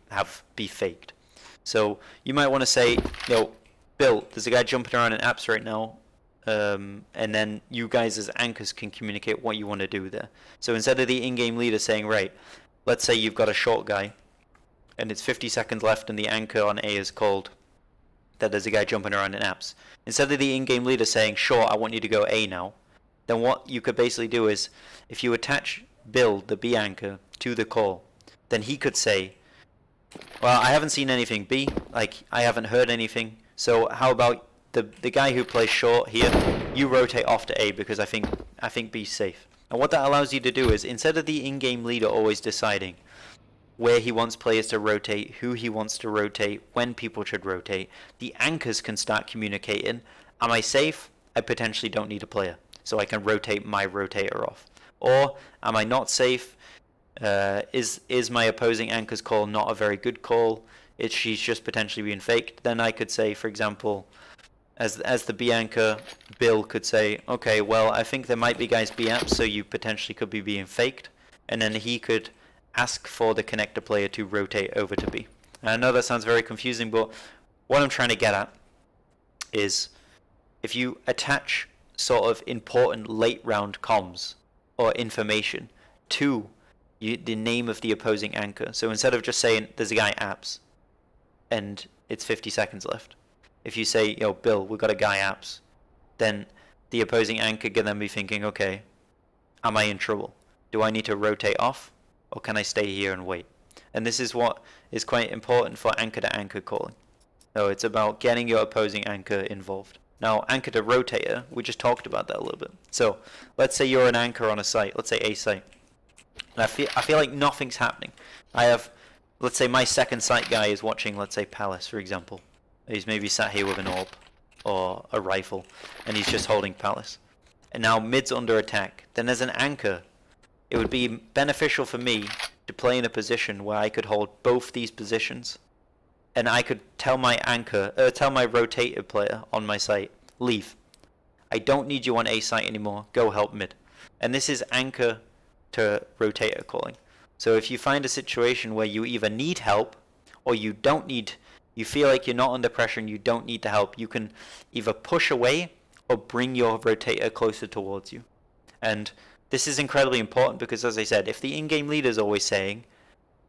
be faked. So you might want to say, Bill, there's a guy jumping around in apps right now, and then you guys as anchors can communicate what you want to do there. So instead of the in-game leader saying, right, let's say you've got a short guy, and it's 50 seconds left and the anchor on A is called that there's a guy jumping around in apps. Instead of the in-game leader saying, sure, I want you to go A now, then what you could basically do is, if you attach Bill, the B anchor, to the call, then he could say, well, I haven't seen anything B, I haven't heard anything, so how about the guy who plays short here, you rotate off to A because I think B's safe. And what that allows you to do is, instead of the in-game leader always deciding where he wants players to rotate, who he wants to rotate, when people should rotate, the anchors can start communicating, am I safe? I potentially don't need a player, so I can rotate my rotator off. Or, am I not safe? Is my opposing anchor's call not a very good call? She's just potentially being faked? Then I could say, for example, as the B anchor, Bill could say, okay, well, I think there might be guys B apps, so you potentially could be being faked. And then he could ask for the connector player to rotate over to B. And I know that sounds very confusing, but what I'm trying to get at is, if you attach sort of important late round comms or information to the name of the opposing anchor, so instead of just saying there's a guy apps and it's 50 seconds left, if you say, Bill, we've got a guy apps, then the opposing anchor can then be thinking, okay, am I in trouble? Do I need to rotate off, or can I stay here and wait? And this is what is quite important for anchor to anchor calling. So it's about getting your opposing anchor involved. Now, anchor to rotator, we just talked about that a little bit. So let's say you're an anchor on a site, let's say A site. And I feel like nothing's happening. Let's say my second site guy is watching, let's say, Palace, for example. He's maybe sat here with an orb or a rifle, and he's just holding Palace. And now mid's under attack. Then as an anchor, it would be beneficial for me to play in a position where I could hold both these positions, and I could tell my rotator player on my site, leave. I don't need you on A site anymore, go help mid. And this is anchor to rotator calling. So if you find a situation where you either need help or you don't need you feel like you're not under pressure and you don't need the help, you can either push away or bring your rotator closer towards you. And this is incredibly important because, as I said, if the in-game leader is always saying,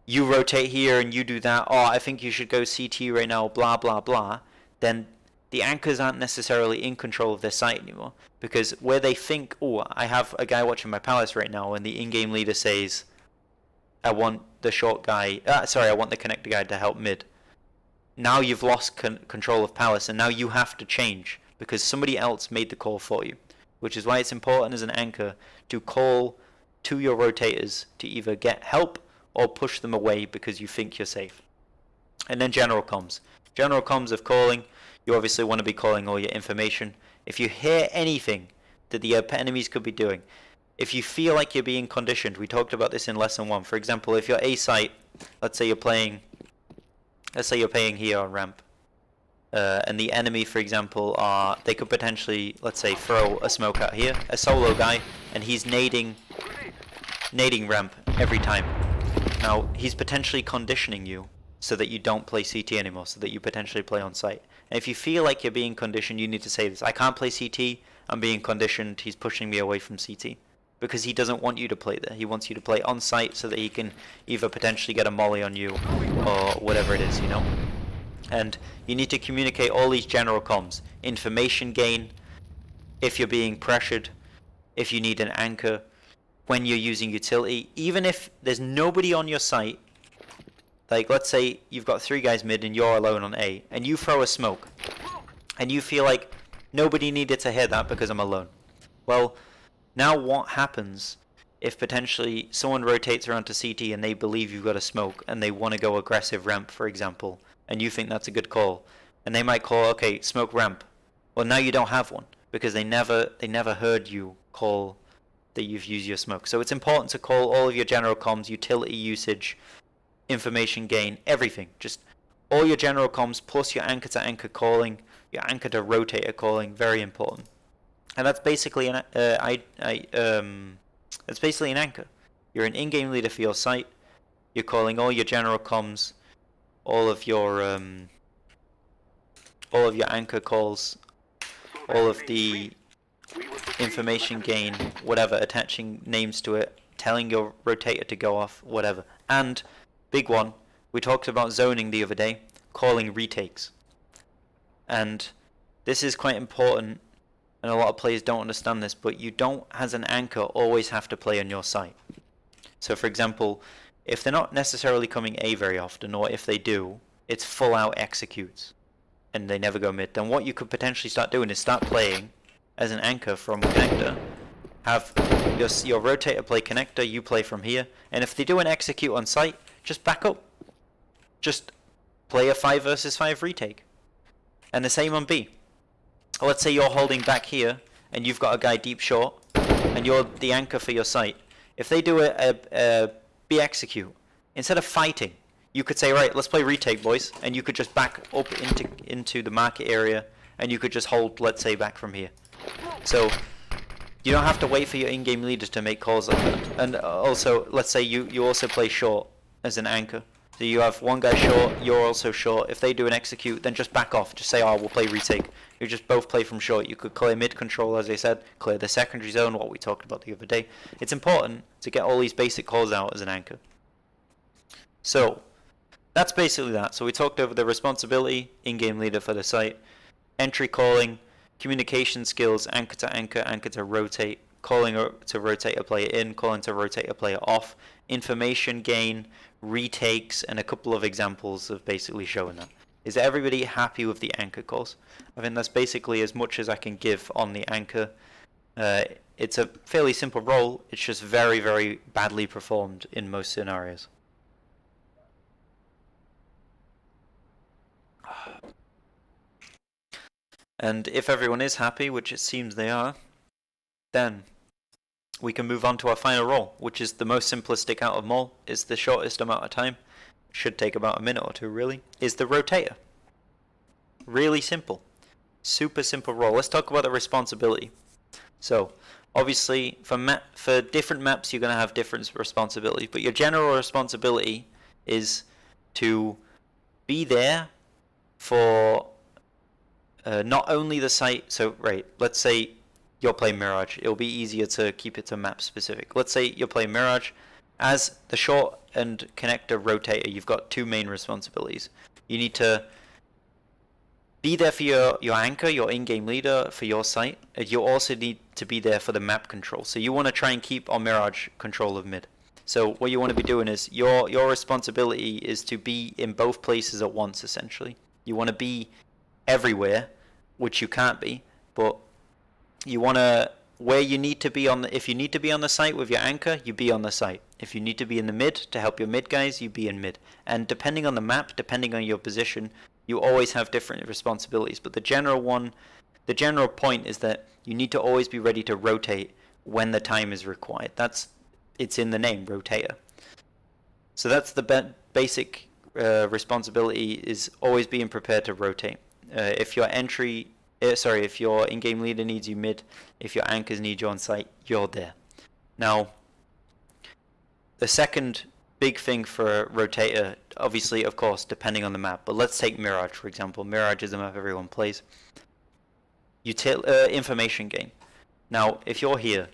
you rotate here and you do that, oh, I think you should go CT right now, blah, blah, blah, then the anchors aren't necessarily in control of their sight anymore. Because where they think, oh, I have a guy watching my palace right now, and the in-game leader says, I want the short guy, I want the connector guy to help mid. Now you've lost control of palace, and now you have to change because somebody else made the call for you. Which is why it's important as an anchor to call to your rotators to either get help or push them away because you think you're safe. And then general comms. General comms of calling, you obviously want to be calling all your information. If you hear anything that the enemies could be doing, if you feel like you're being conditioned, we talked about this in lesson 1. For example, if you're A site, let's say you're playing here on ramp, and the enemy, for example, they could potentially, let's say, throw a smoke out here, a solo guy, and he's nading ramp every time. Now, he's potentially conditioning you so that you don't play CT anymore, so that you potentially play on site. And if you feel like you're being conditioned, you need to say this. I can't play CT, I'm being conditioned, he's pushing me away from CT. Because he doesn't want you to play there. He wants you to play on site so that he can either potentially get a molly on you or whatever it is, you know? And you need to communicate all these general comms. Information gain, if you're being pressured, if you need an anchor, when you're using utility, even if there's nobody on your site, like let's say you've got 3 guys mid and you're alone on A, and you throw a smoke, and you feel like nobody needed to hear that because I'm alone. Well, now what happens if potentially someone rotates around to CT and they believe you've got a smoke and they want to go aggressive ramp, for example, and you think that's a good call, and they might call, okay, smoke ramp. Well, now you don't have one because they never heard you call that you've used your smoke. So it's important to call all of your general comms, utility usage, information gain, everything. Just all your general comms plus your anchor to anchor calling, your anchor to rotator calling, very important. And that's basically an anchor. You're an in-game leader for your site. You're calling all your general comms, all of your anchor calls, all of the information gain, whatever, attaching names to it, telling your rotator to go off, whatever. And big one, we talked about zoning the other day, calling retakes. And this is quite important, and a lot of players don't understand this, but you don't, as an anchor, always have to play on your site. So for example, if they're not necessarily coming A very often, or if they do, it's full out executes, and they never go mid, then what you could potentially start doing is start playing as an anchor from connector. Have your rotator play connector, you play from here, and if they do an execute on site, just back up. Just play a 5 versus 5 retake. And the same on B. Let's say you're holding back here, and you've got a guy deep short, and you're the anchor for your site. If they do a B execute, instead of fighting, you could say, right, let's play retake, boys, and you could just back up into the market area, and you could just hold, let's say, back from here. So you don't have to wait for your in-game leaders to make calls like that. And also, let's say you also play short as an anchor. So you have one guy short, you're also short. If they do an execute, then just back off. Just say, oh, we'll play retake. You just both play from short. You could clear mid control, as I said, clear the secondary zone, what we talked about the other day. It's important to get all these basic calls out as an anchor. So that's basically that. So we talked over the responsibility, in-game leader for the site, entry calling, communication skills, anchor to rotate, calling to rotate a player in, calling to rotate a player off, information gain, retakes, and a couple of examples of basically showing that. Is everybody happy with the anchor calls? I think that's basically as much as I can give on the anchor. It's a fairly simple role, it's just very, very badly performed in most scenarios. And if everyone is happy, which it seems they are, then we can move on to our final role, which is the most simplistic out of them all, is the shortest amount of time, should take about a minute or two really, is the rotator. Really simple. Super simple role. Let's talk about the responsibility. So, obviously, for different maps you're going to have different responsibilities, but your general responsibility is to be there for not only the site, so right, let's say you're playing Mirage, it'll be easier to keep it to map specific. Let's say you're playing Mirage. As the short and connector rotator, you've got two main responsibilities. You need to be there for your anchor, your in-game leader for your site. You also need to be there for the map control. So you want to try and keep on Mirage control of mid. So what you want to be doing is your responsibility is to be in both places at once, essentially. You want to be everywhere, which you can't be, but you want to, where you need to be on the, if you need to be on the site with your anchor, you be on the site. If you need to be in the mid to help your mid guys, you be in mid. And depending on the map, depending on your position, you always have different responsibilities. But the general point is that you need to always be ready to rotate when the time is required. It's in the name, Rotator. So that's the basic responsibility, is always being prepared to rotate. If your in-game leader needs you mid, if your anchors need you on site, you're there. Now, the second big thing for Rotator, obviously, of course, depending on the map, but let's take Mirage, for example. Mirage is a map everyone plays. Information gain. Now, if you're here,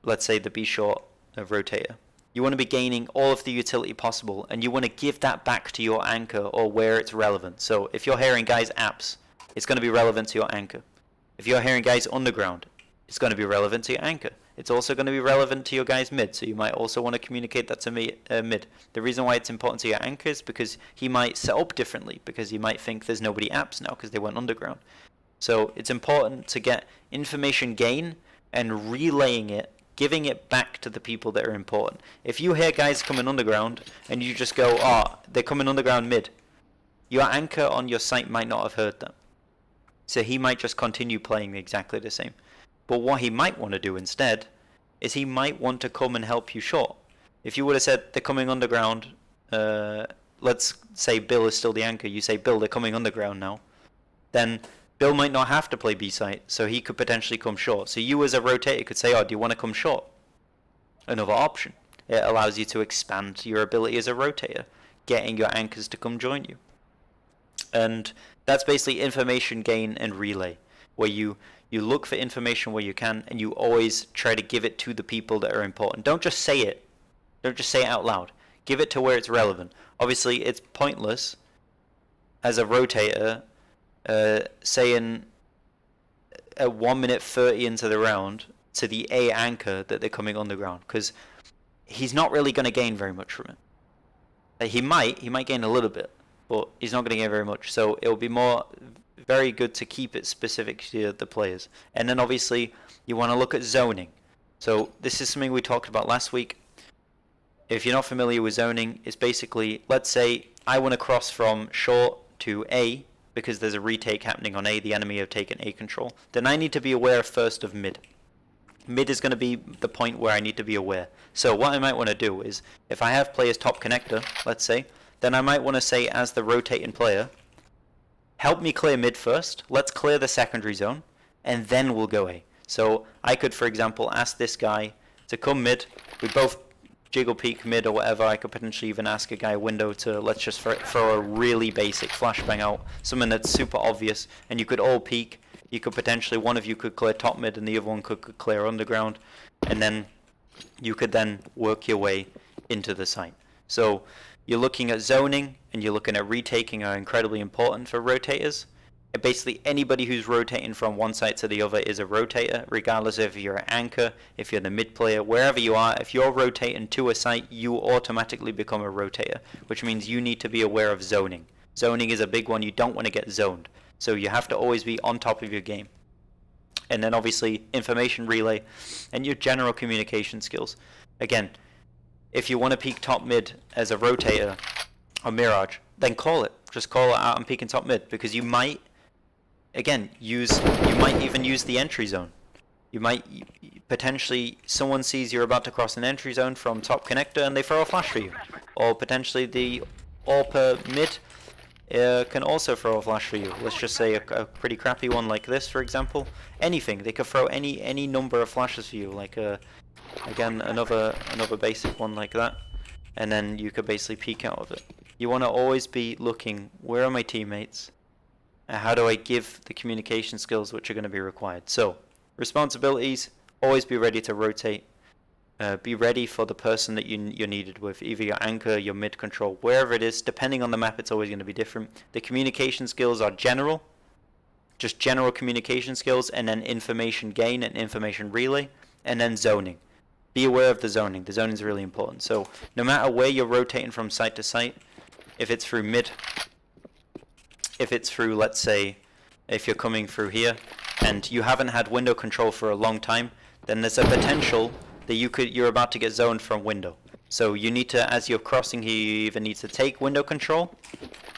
let's say the B short Rotator, you want to be gaining all of the utility possible, and you want to give that back to your anchor or where it's relevant. So if you're hearing guys apps, it's going to be relevant to your anchor. If you're hearing guys underground, it's going to be relevant to your anchor. It's also going to be relevant to your guys mid, so you might also want to communicate that to mid. The reason why it's important to your anchor is because he might set up differently, because he might think there's nobody apps now because they went underground. So it's important to get information gain and relaying it, giving it back to the people that are important. If you hear guys coming underground and you just go, oh, they're coming underground mid, your anchor on your site might not have heard that. So he might just continue playing exactly the same. But what he might want to do instead is he might want to come and help you short. If you would have said they're coming underground, let's say Bill is still the anchor, you say, Bill, they're coming underground now, then Bill might not have to play B site, so he could potentially come short. So you as a rotator could say, oh, do you want to come short? Another option. It allows you to expand your ability as a rotator, getting your anchors to come join you. And that's basically information gain and relay, where you look for information where you can, and you always try to give it to the people that are important. Don't just say it. Don't just say it out loud. Give it to where it's relevant. Obviously, it's pointless as a rotator saying at 1 minute 30 into the round to the A anchor that they're coming underground, because he's not really going to gain very much from it. He might gain a little bit, but he's not going to gain very much. So it'll be very good to keep it specific to the players. And then obviously you want to look at zoning. So this is something we talked about last week. If you're not familiar with zoning, it's basically, let's say I want to cross from short to A because there's a retake happening on A, the enemy have taken A control. Then I need to be aware first of mid. Mid is going to be the point where I need to be aware. So what I might want to do is, if I have players top connector, let's say, then I might want to say as the rotating player, help me clear mid first, let's clear the secondary zone, and then we'll go A. So I could, for example, ask this guy to come mid, we both jiggle peek mid or whatever. I could potentially even ask a guy window to, let's just throw a really basic flashbang out, something that's super obvious, and you could all peek. You could potentially, one of you could clear top mid and the other one could clear underground, and then you could then work your way into the site. So you're looking at zoning and you're looking at retaking are incredibly important for rotators. And basically anybody who's rotating from one site to the other is a rotator, regardless if you're an anchor, if you're the mid player, wherever you are. If you're rotating to a site, you automatically become a rotator, which means you need to be aware of zoning. Zoning is a big one. You don't want to get zoned. So you have to always be on top of your game. And then obviously information relay and your general communication skills. Again, if you want to peek top mid as a rotator or Mirage, then call it. Just call it out and peek in top mid, because you might, again, you might even use the entry zone. You might potentially, someone sees you're about to cross an entry zone from top connector and they throw a flash for you. Or potentially the AWP mid can also throw a flash for you. Let's just say a pretty crappy one like this, for example. Anything. They could throw any number of flashes for you, like again another basic one like that, and then you could basically peek out of it. You want to always be looking, where are my teammates? And how do I give the communication skills which are going to be required? So, responsibilities, always be ready to rotate. Be ready for the person that you're needed with, either your anchor, your mid control, wherever it is. Depending on the map, it's always going to be different. The communication skills are general, just general communication skills, and then information gain and information relay, and then zoning. Be aware of the zoning. The zoning is really important. So no matter where you're rotating from site to site, if it's through mid, if it's through, let's say, if you're coming through here, and you haven't had window control for a long time, then there's a potential that you're about to get zoned from window. So you need to, as you're crossing here, you either need to take window control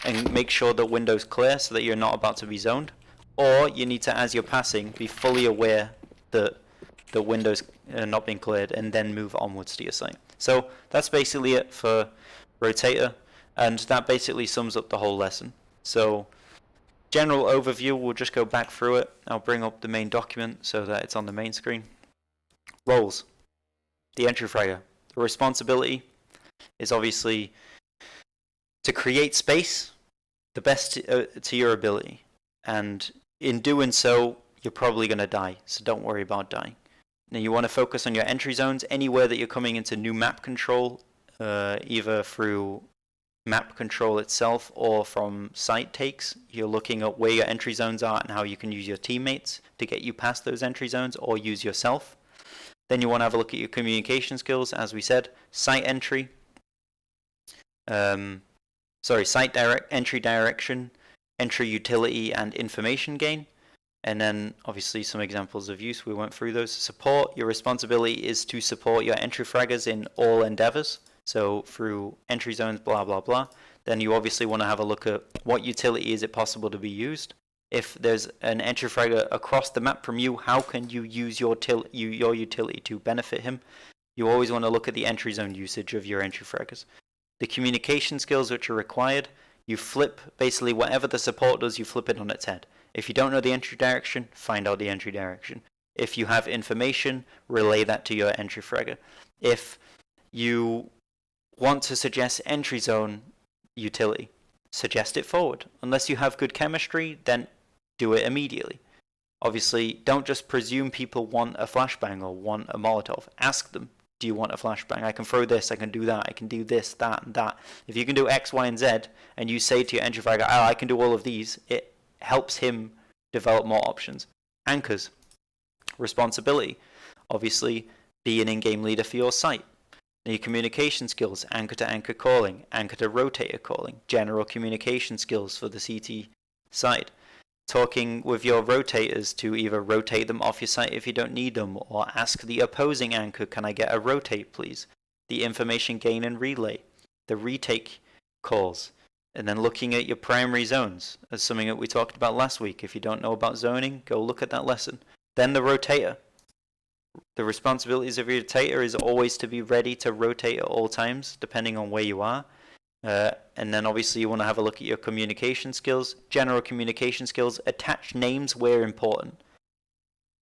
and make sure the window's clear so that you're not about to be zoned, or you need to, as you're passing, be fully aware that the window's not being cleared, and then move onwards to your site. So that's basically it for Rotator, and that basically sums up the whole lesson. So general overview, we'll just go back through it. I'll bring up the main document so that it's on the main screen. Roles. The entry fragger. The responsibility is obviously to create space the best to your ability, and in doing so you're probably going to die, so don't worry about dying. Now you want to focus on your entry zones anywhere that you're coming into new map control, either through map control itself or from site takes. You're looking at where your entry zones are and how you can use your teammates to get you past those entry zones, or use yourself. Then you want to have a look at your communication skills, as we said, site entry, site entry direction, entry utility, and information gain. And then obviously some examples of use, we went through those. Support, your responsibility is to support your entry fraggers in all endeavors, so through entry zones, blah blah blah. Then you obviously want to have a look at what utility is it possible to be used. If there's an entry fragger across the map from you, how can you use your utility to benefit him? You always want to look at the entry zone usage of your entry fraggers. The communication skills which are required, you flip basically whatever the support does, you flip it on its head. If you don't know the entry direction, find out the entry direction. If you have information, relay that to your entry fragger. If you want to suggest entry zone utility, suggest it forward. Unless you have good chemistry, then do it immediately. Obviously, don't just presume people want a flashbang or want a Molotov. Ask them, do you want a flashbang? I can throw this, I can do that, I can do this, that, and that. If you can do X, Y, and Z, and you say to your entry fragger, oh, I can do all of these, it helps him develop more options. Anchors. Responsibility. Obviously, be an in-game leader for your site. Your communication skills, anchor to anchor calling, anchor to rotator calling, general communication skills for the CT side. Talking with your rotators to either rotate them off your site if you don't need them, or ask the opposing anchor, can I get a rotate please? The information gain and relay, the retake calls, and then looking at your primary zones as something that we talked about last week. If you don't know about zoning, go look at that lesson. Then the rotator. The responsibilities of your rotator is always to be ready to rotate at all times, depending on where you are. And then obviously you want to have a look at your communication skills, general communication skills, attach names where important.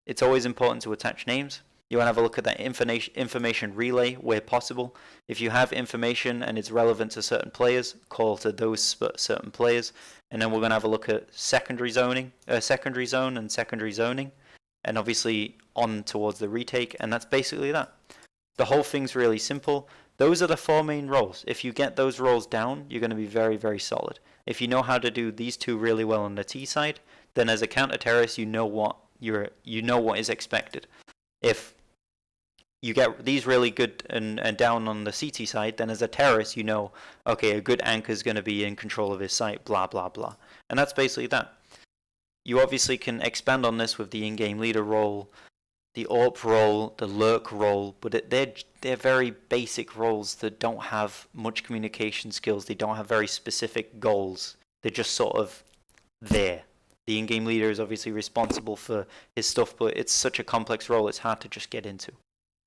It's always important to attach names. You want to have a look at that information relay where possible. If you have information and it's relevant to certain players, call to those certain players. And then we're going to have a look at secondary zone and secondary zoning. And obviously on towards the retake, and that's basically that. The whole thing's really simple. Those are the four main roles. If you get those roles down, you're going to be very, very solid. If you know how to do these two really well on the T side, then as a counter-terrorist, you know what is expected. If you get these really good and down on the CT side, then as a terrorist, you know, okay, a good anchor is going to be in control of his site, blah, blah, blah. And that's basically that. You obviously can expand on this with the in-game leader role, the AWP role, the lurk role, but they're very basic roles that don't have much communication skills. They don't have very specific goals. They're just sort of there. The in-game leader is obviously responsible for his stuff, but it's such a complex role, it's hard to just get into.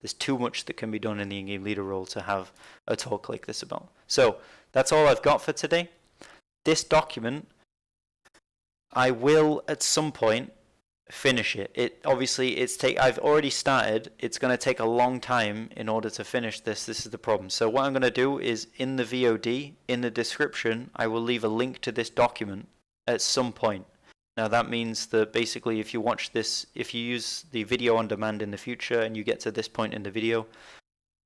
There's too much that can be done in the in-game leader role to have a talk like this about. So that's all I've got for today. This document, I will at some point finish it. I've already started. It's going to take a long time in order to finish this. This is the problem. So what I'm going to do is in the VOD, in the description, I will leave a link to this document at some point. Now that means that basically if you watch this, if you use the video on demand in the future and you get to this point in the video,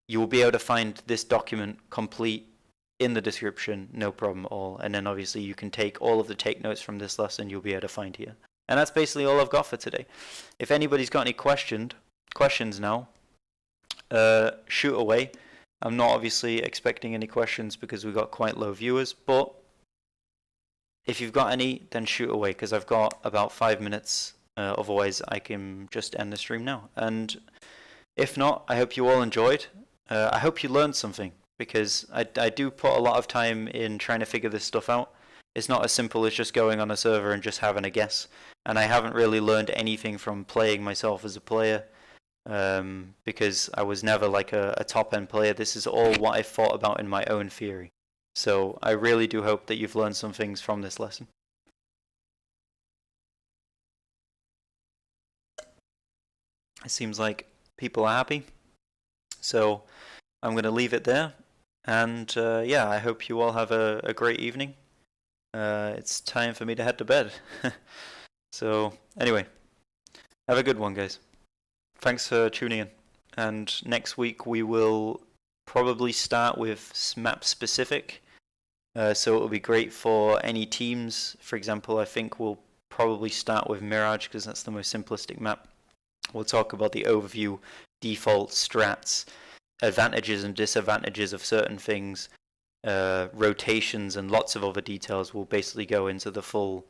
you will be able to find this document complete in the description, no problem at all. And then obviously you can take all of the take notes from this lesson you'll be able to find here. And that's basically all I've got for today. If anybody's got any questions now, shoot away. I'm not obviously expecting any questions because we've got quite low viewers, but if you've got any, then shoot away because I've got about 5 minutes. Otherwise, I can just end the stream now. And if not, I hope you all enjoyed. I hope you learned something because I do put a lot of time in trying to figure this stuff out. It's not as simple as just going on a server and just having a guess. And I haven't really learned anything from playing myself as a player because I was never like a top-end player. This is all what I thought about in my own theory. So I really do hope that you've learned some things from this lesson. It seems like people are happy. So I'm going to leave it there. And yeah, I hope you all have a great evening. It's time for me to head to bed. So anyway, have a good one, guys. Thanks for tuning in. And next week we will probably start with map specific. So it will be great for any teams. For example, I think we'll probably start with Mirage because that's the most simplistic map. We'll talk about the overview, default, strats, advantages and disadvantages of certain things, rotations, and lots of other details. Will basically go into the full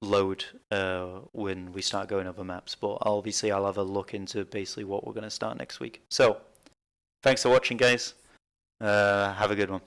load when we start going over maps. But obviously I'll have a look into basically what we're going to start next week. So thanks for watching, guys. Have a good one.